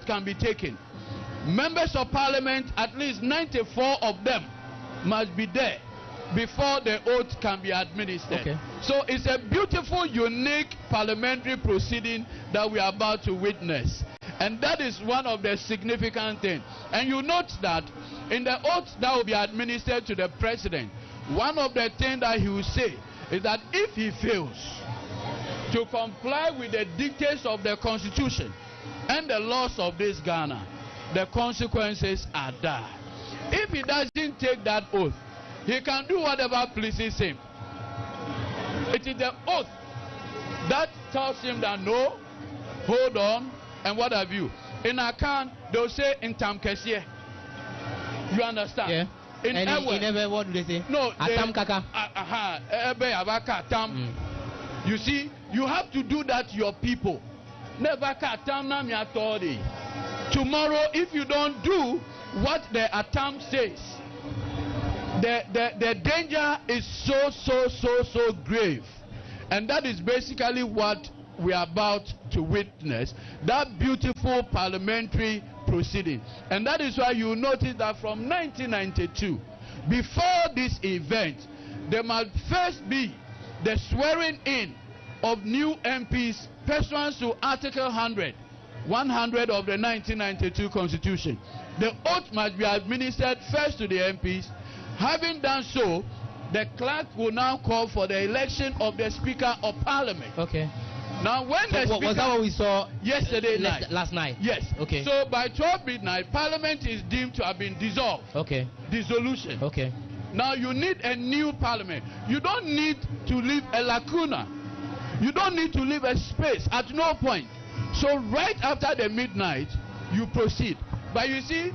oath can be taken, members of parliament, at least 94 of them, must be there before the oath can be administered. Okay. So it's a beautiful, unique parliamentary proceeding that we are about to witness. And that is one of the significant things. And you note that in the oath that will be administered to the president, one of the things that he will say is that if he fails to comply with the dictates of the constitution and the laws of this Ghana, the consequences are dire. If he doesn't take that oath, he can do whatever pleases him. It is the oath that tells him that no, hold on, and what have you. In Akan, they'll say in Tamkesie. You understand? Yeah. In Ewe, what do they say? No, Atam kaka. Ebe abaka atam. You see, you have to do that to your people. Never atam na mi atori. Tomorrow, if you don't do what the atam says, the danger is so grave. And that is basically what we are about to witness, that beautiful parliamentary proceeding. And that is why you notice that from 1992, before this event, there must first be the swearing in of new MPs pursuant to Article 100 of the 1992 Constitution. The oath must be administered first to the MPs. Having done so, the clerk will now call for the election of the Speaker of Parliament. Okay. Now, when the Speaker... Was that what we saw yesterday night? Last night? Yes. Okay. So, by 12 midnight, Parliament is deemed to have been dissolved. Okay. Dissolution. Okay. Now, you need a new Parliament. You don't need to leave a lacuna. You don't need to leave a space at no point. So, right after the midnight, you proceed. But you see,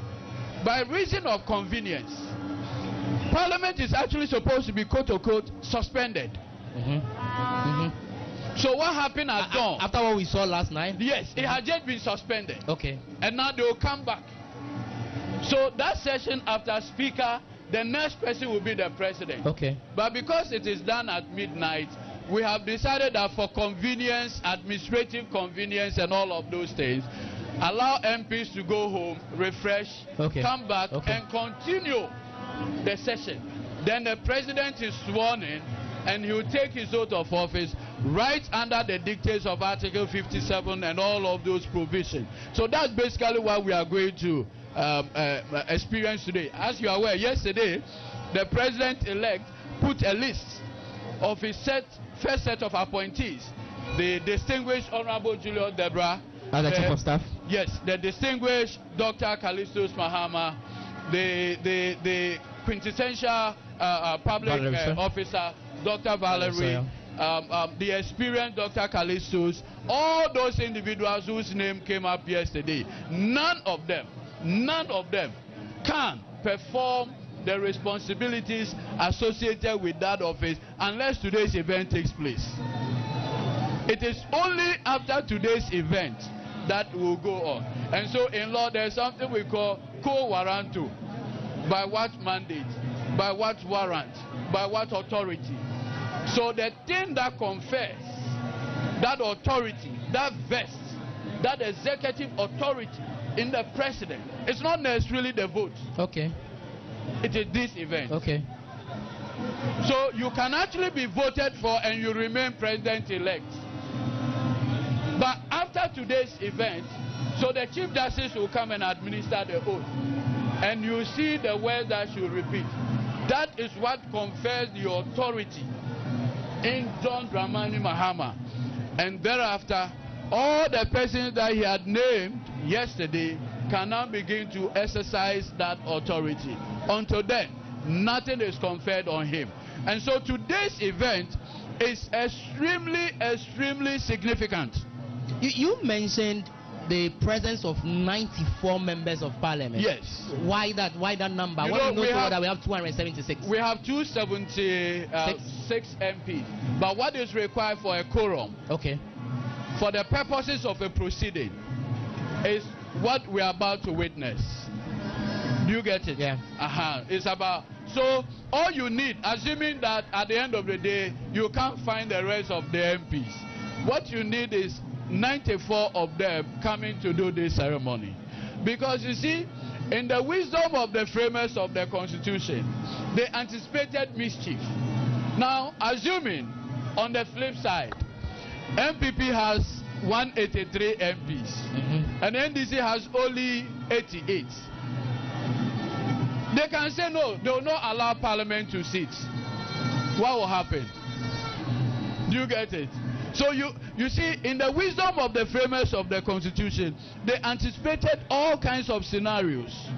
by reason of convenience, Parliament is actually supposed to be quote-unquote suspended. So what happened at dawn? After what we saw last night? Yes, it had just been suspended. Okay. And now they will come back. So that session after Speaker, the next person will be the President. Okay. But because it is done at midnight, we have decided that for convenience, administrative convenience and all of those things, allow MPs to go home, refresh, come back and continue the session. Then the President is sworn in and he will take his oath of office right under the dictates of Article 57 and all of those provisions. So that's basically what we are going to experience today. As you are aware, yesterday the President-elect put a list of his first set of appointees. The distinguished Honorable Julius Debra, as the Chief of Staff. Yes, the distinguished Dr. Callistus Mahama, the quintessential public officer, Dr. Valerie, the experienced Dr. Callistus, all those individuals whose name came up yesterday, none of them can perform the responsibilities associated with that office unless today's event takes place. It is only after today's event that will go on. And so in law, there's something we call co-warranto. By what mandate? By what warrant? By what authority? So the thing that confers that authority, that vests, that executive authority in the president, it's not necessarily the vote. Okay. It is this event. Okay. So you can actually be voted for and you remain president-elect. But after today's event, so the Chief Justice will come and administer the oath. And you see the word that you repeat. That is what confers the authority in John Dramani Mahama. And thereafter, all the persons that he had named yesterday can now begin to exercise that authority. Until then, nothing is conferred on him. And so today's event is extremely significant. You mentioned the presence of 94 members of parliament. Yes. Why that number? You Why know, do you know that we have 276? We have 276 MPs. But what is required for a quorum? Okay. For the purposes of a proceeding is what we are about to witness. Do you get it? Yeah. It's about, so all you need, assuming that at the end of the day you can't find the rest of the MPs, what you need is 94 of them coming to do this ceremony. Because you see, in the wisdom of the framers of the Constitution, they anticipated mischief. Now, assuming on the flip side, MPP has 183 MPs and NDC has only 88. They can say no, they will not allow Parliament to sit. What will happen? Do you get it? So you see, in the wisdom of the framers of the Constitution, they anticipated all kinds of scenarios.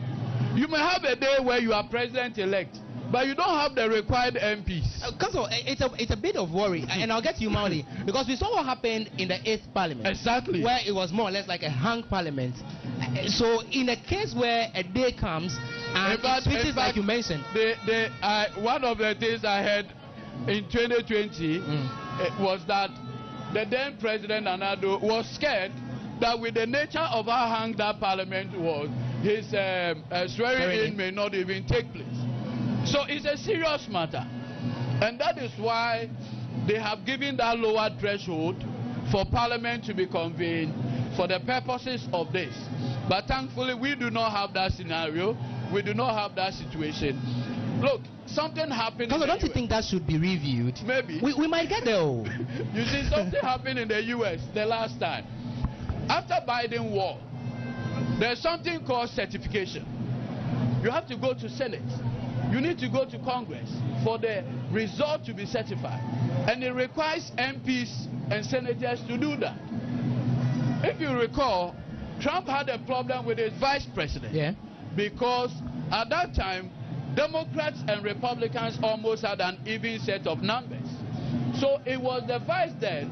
You may have a day where you are president-elect, but you don't have the required MPs. Council, it's a bit of worry, and I'll get to you, Mauli, because we saw what happened in the 8th Parliament. Exactly. Where it was more or less like a hung Parliament. So in a case where a day comes and it switches, like you mentioned. One of the things I heard in 2020 was that the then President Nana-Addo was scared that with the nature of how hung that Parliament was, his swearing in may not even take place. So it's a serious matter, and that is why they have given that lower threshold for Parliament to be convened for the purposes of this. But thankfully, we do not have that scenario. We do not have that situation. Look, something happened. Don't you think that should be reviewed? Maybe. We might get there. You see, something happened in the US the last time. After Biden won, there's something called certification. You have to go to Senate. You need to go to Congress for the result to be certified. And it requires MPs and senators to do that. If you recall, Trump had a problem with his vice president. Yeah. Because at that time, Democrats and Republicans almost had an even set of numbers. So it was the vice then,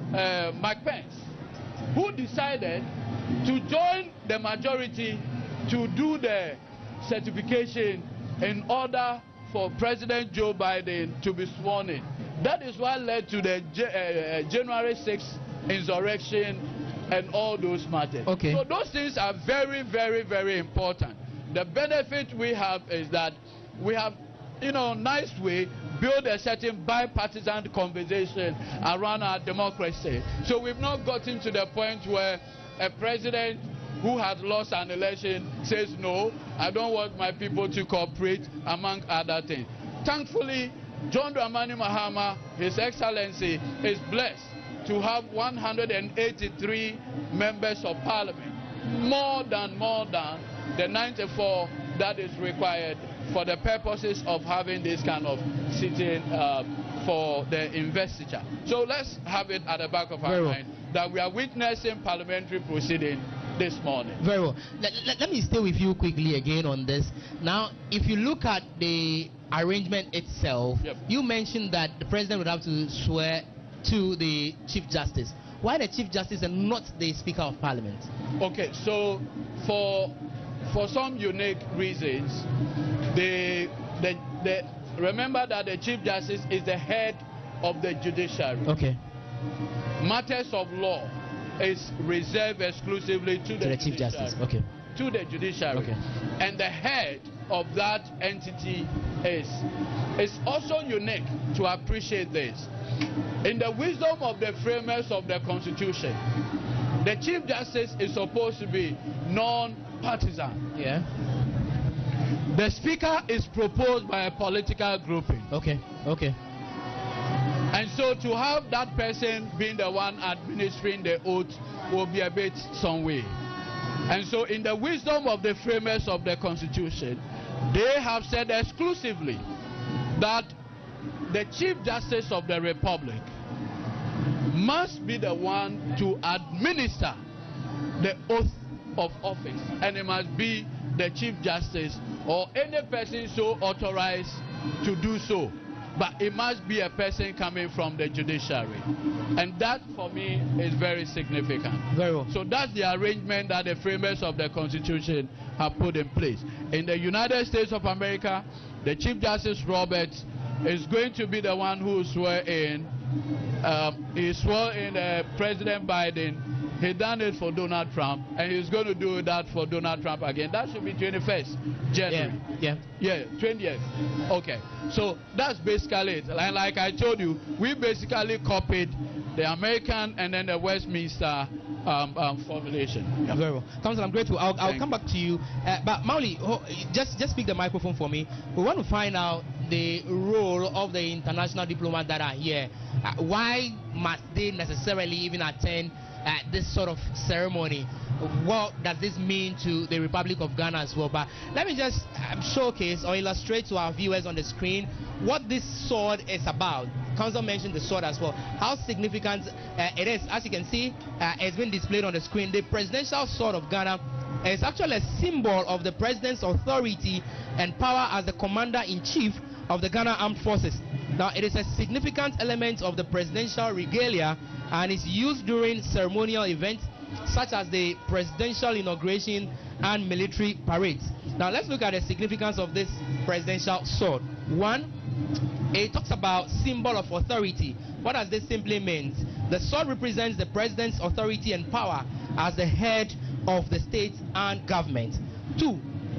Mike Pence, who decided to join the majority to do the certification in order for President Joe Biden to be sworn in. That is what led to the January 6th insurrection and all those matters. Okay. So those things are very, very, very important. The benefit we have is that we have, nice way, build a certain bipartisan conversation around our democracy. So we've not gotten to the point where a president who has lost an election says, no, I don't want my people to cooperate, among other things. Thankfully, John Dramani Mahama, His Excellency, is blessed to have 183 members of parliament, more than the 94 that is required for the purposes of having this kind of sitting for the investiture. So let's have it at the back of our mind that we are witnessing parliamentary proceeding this morning. Very well. Let me stay with you quickly again on this. Now, if you look at the arrangement itself, you mentioned that the president would have to swear to the Chief Justice. Why the Chief Justice and not the Speaker of Parliament? Okay, so for some unique reasons, remember that the Chief Justice is the head of the judiciary. Okay. Matters of law is reserved exclusively to the Chief Justice. Okay. To the judiciary. Okay. And the head of that entity is. It's also unique to appreciate this. In the wisdom of the framers of the Constitution, the Chief Justice is supposed to be non-partisan. Yeah. The Speaker is proposed by a political grouping. Okay. Okay. And so to have that person being the one administering the oath will be a bit some way. And so in the wisdom of the framers of the Constitution, they have said exclusively that the Chief Justice of the Republic must be the one to administer the oath of office, and it must be the Chief Justice or any person so authorized to do so. But it must be a person coming from the judiciary. And that, for me, is very significant. Very well. So that's the arrangement that the framers of the Constitution have put in place. In the United States of America, the Chief Justice Roberts is going to be the one who swore in. He swore in President Biden. He done it for Donald Trump, and he's going to do that for Donald Trump again. That should be 21st January. Yeah, 20th. Okay. So that's basically it. And like I told you, we basically copied the American and then the Westminster formulation. Very well. Council, I'm grateful. I'll come back to you. But Mauli, just speak the microphone for me. We want to find out the role of the international diplomats that are here. Why must they necessarily even attend this sort of ceremony? What does this mean to the Republic of Ghana as well? But let me just showcase or illustrate to our viewers on the screen what this sword is about. Council mentioned the sword as well. How significant it is. As you can see, it's been displayed on the screen. The presidential sword of Ghana is actually a symbol of the president's authority and power as the commander-in-chief of the Ghana Armed Forces. Now, it is a significant element of the presidential regalia and is used during ceremonial events such as the presidential inauguration and military parades. Now, let's look at the significance of this presidential sword. One, it talks about symbol of authority. What does this simply mean? The sword represents the president's authority and power as the head of the state and government. Two,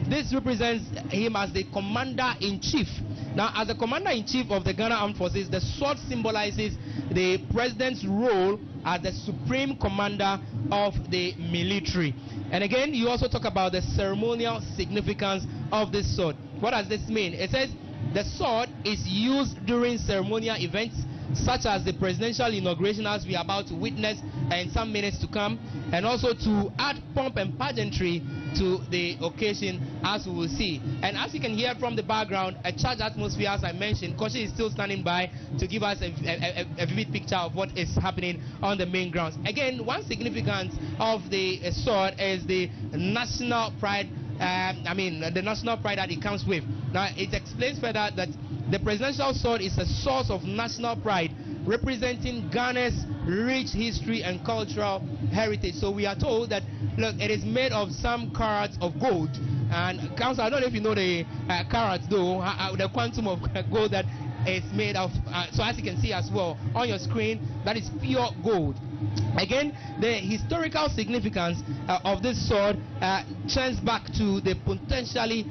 this represents him as the commander-in-chief. Now, as the commander-in-chief of the Ghana Armed Forces, the sword symbolizes the president's role as the supreme commander of the military. And again, you also talk about the ceremonial significance of this sword. What does this mean? It says the sword is used during ceremonial events such as the presidential inauguration, as we are about to witness in some minutes to come, and also to add pomp and pageantry to the occasion, as we will see. And as you can hear from the background, a charged atmosphere, as I mentioned. Koshi is still standing by to give us a vivid picture of what is happening on the main grounds. Again, one significance of the sword is the national pride. The national pride that it comes with. Now, it explains further that the presidential sword is a source of national pride, representing Ghana's rich history and cultural heritage. So we are told that, look, it is made of some carats of gold. And Council, I don't know if you know the carats, though, the quantum of gold that it's made of. So as you can see as well on your screen, that is pure gold. Again, the historical significance of this sword turns back to the potentially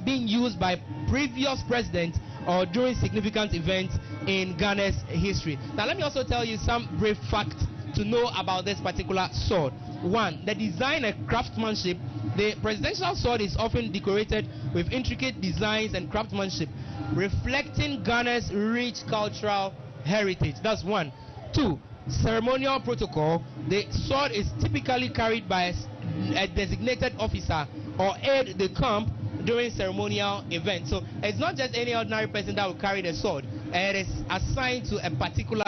being used by previous presidents or during significant events in Ghana's history. Now, let me also tell you some brief facts to know about this particular sword. One, the design and craftsmanship. The presidential sword is often decorated with intricate designs and craftsmanship, reflecting Ghana's rich cultural heritage. That's one. Two, ceremonial protocol. The sword is typically carried by a designated officer or aide-de-camp during ceremonial events. So it's not just any ordinary person that will carry the sword. It is assigned to a particular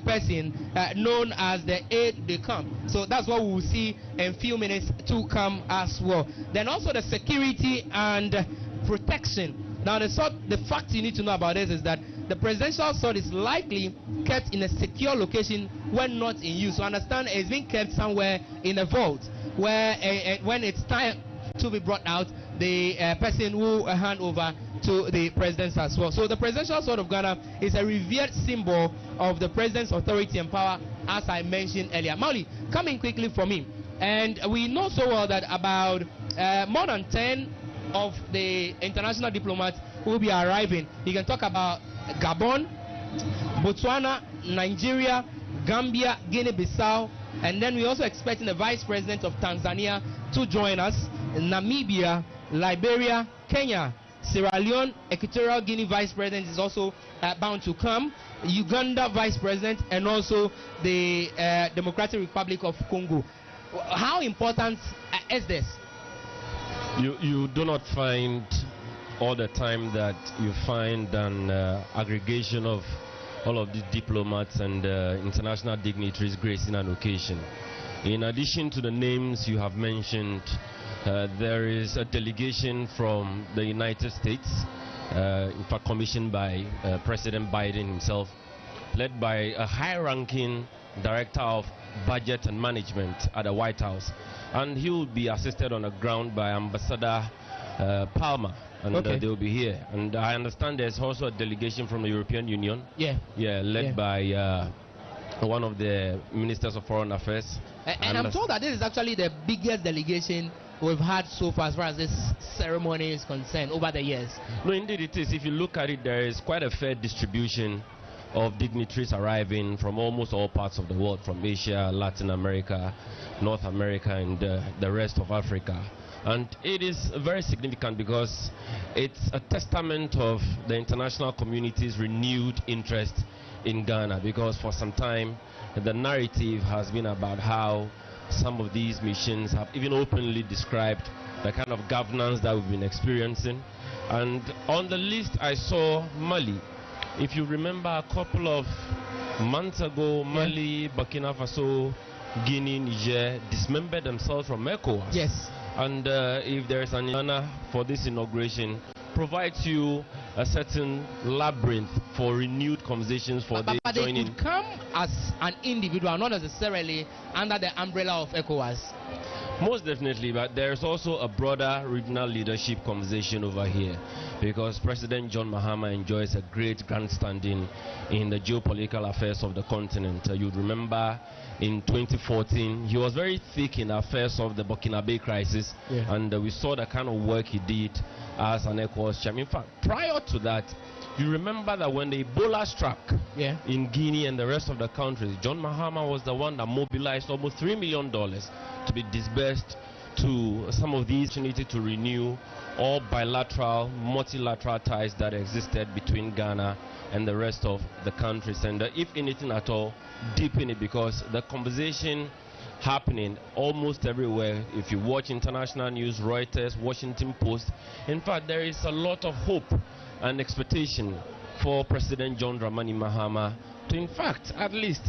person known as the aide-de-camp. So that's what we will see in a few minutes to come as well. Then also the security and protection. Now the fact you need to know about this is that the presidential sword is likely kept in a secure location when not in use. So understand it's being kept somewhere in a vault where when it's time to be brought out, the person will hand over to the president as well. So the presidential sword of Ghana is a revered symbol of the president's authority and power, as I mentioned earlier. Mauli, come in quickly for me. And we know so well that about more than 10 of the international diplomats will be arriving. You can talk about Gabon, Botswana, Nigeria, Gambia, Guinea-Bissau, and then we're also expecting the Vice President of Tanzania to join us, Namibia, Liberia, Kenya, Sierra Leone, Equatorial Guinea Vice President is also bound to come, Uganda Vice President, and also the Democratic Republic of Congo. How important is this? You do not find all the time that you find an aggregation of all of the diplomats and international dignitaries gracing an occasion. In addition to the names you have mentioned, there is a delegation from the United States, in fact commissioned by President Biden himself, led by a high-ranking director of budget and management at the White House. And he will be assisted on the ground by Ambassador Palmer. And they will be here. And I understand there's also a delegation from the European Union. Led by one of the ministers of foreign affairs. And I'm told that this is actually the biggest delegation we've had so far as far as this ceremony is concerned over the years. No, indeed it is. If you look at it, there is quite a fair distribution of dignitaries arriving from almost all parts of the world, from Asia, Latin America, North America, and the rest of Africa. And it is very significant because it's a testament of the international community's renewed interest in Ghana, because for some time the narrative has been about how some of these missions have even openly described the kind of governance that we've been experiencing. And on the list I saw Mali. If you remember, a couple of months ago, Mali, Burkina Faso, Guinea, Niger dismembered themselves from ECOWAS. Yes. And if there is an honor for this inauguration, provides you a certain labyrinth for renewed conversations for but they joining. could come as an individual, not necessarily under the umbrella of ECOWAS. Most definitely, but there's also a broader regional leadership conversation over here, because President John Mahama enjoys a great grandstanding in the geopolitical affairs of the continent. You'd remember in 2014, he was very thick in the affairs of the Burkinabe crisis, and we saw the kind of work he did as an ECOWAS chairman. In fact, prior to that, you remember that when the Ebola struck in Guinea and the rest of the countries, John Mahama was the one that mobilized almost $3 million to be disbursed to some of these opportunities to renew all bilateral, multilateral ties that existed between Ghana and the rest of the countries, and if anything at all, deepen it, because the conversation happening almost everywhere. If you watch international news, Reuters, Washington Post, in fact, there is a lot of hope and expectation for President John Dramani Mahama to, in fact, at least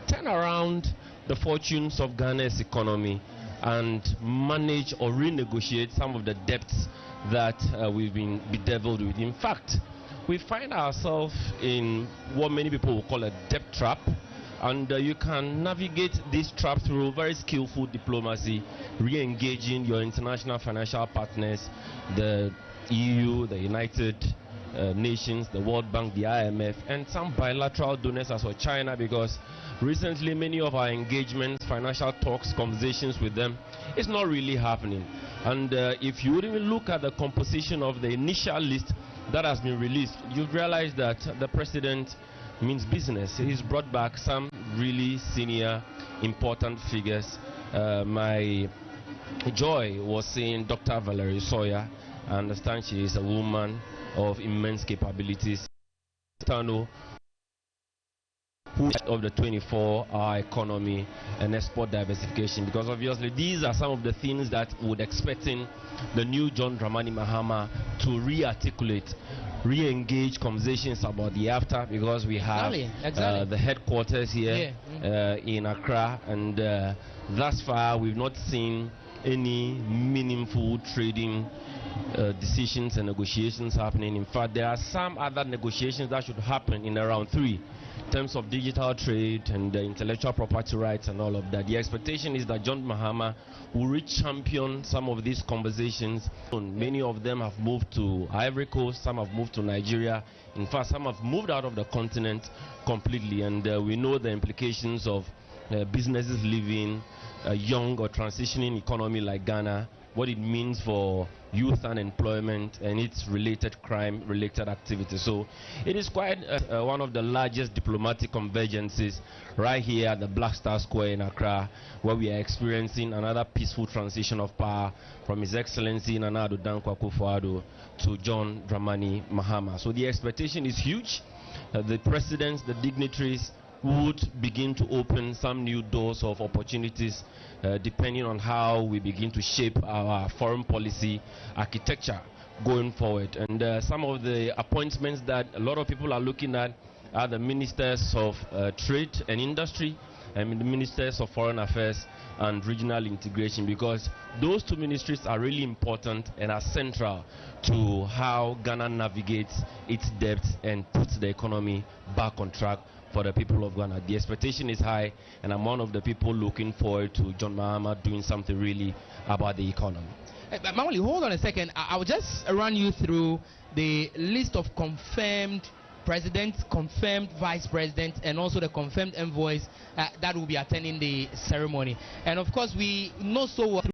turn around the fortunes of Ghana's economy and manage or renegotiate some of the debts that we've been bedeviled with. In fact, we find ourselves in what many people will call a debt trap, and you can navigate this trap through very skillful diplomacy, re-engaging your international financial partners, the EU, the United Nations, the World Bank, the IMF, and some bilateral donors as well, China, because recently many of our engagements, financial talks, conversations with them, it's not really happening. And if you would even look at the composition of the initial list that has been released, you've realized that the president means business. He's brought back some really senior, important figures. My joy was seeing Dr. Valerie Sawyer. I understand she is a woman of immense capabilities. Who of the 24-hour economy and export diversification, because obviously these are some of the things that would expecting the new John Dramani Mahama to re-articulate, re-engage conversations about the after, because we have the headquarters here in Accra, and thus far we've not seen any meaningful trading decisions and negotiations happening. In fact, there are some other negotiations that should happen in round 3 in terms of digital trade and intellectual property rights and all of that. The expectation is that John Mahama will re-champion some of these conversations. Many of them have moved to Ivory Coast, some have moved to Nigeria. In fact, some have moved out of the continent completely, and we know the implications of businesses leaving a young or transitioning economy like Ghana, what it means for youth unemployment and its related crime-related activities. So it is quite one of the largest diplomatic convergences right here at the Black Star Square in Accra, where we are experiencing another peaceful transition of power from His Excellency Nana Addo Dankwa Akufo-Addo to John Dramani Mahama. So the expectation is huge. The presidents, the dignitaries would begin to open some new doors of opportunities depending on how we begin to shape our foreign policy architecture going forward. And some of the appointments that a lot of people are looking at are the ministers of trade and industry and the ministers of foreign affairs and regional integration, because those two ministries are really important and are central to how Ghana navigates its debts and puts the economy back on track for the people of Ghana. The expectation is high, and I'm one of the people looking forward to John Mahama doing something really about the economy. Mawuli, hold on a second. I will just run you through the list of confirmed president, confirmed vice president, and also the confirmed envoys that will be attending the ceremony. And of course, we know so well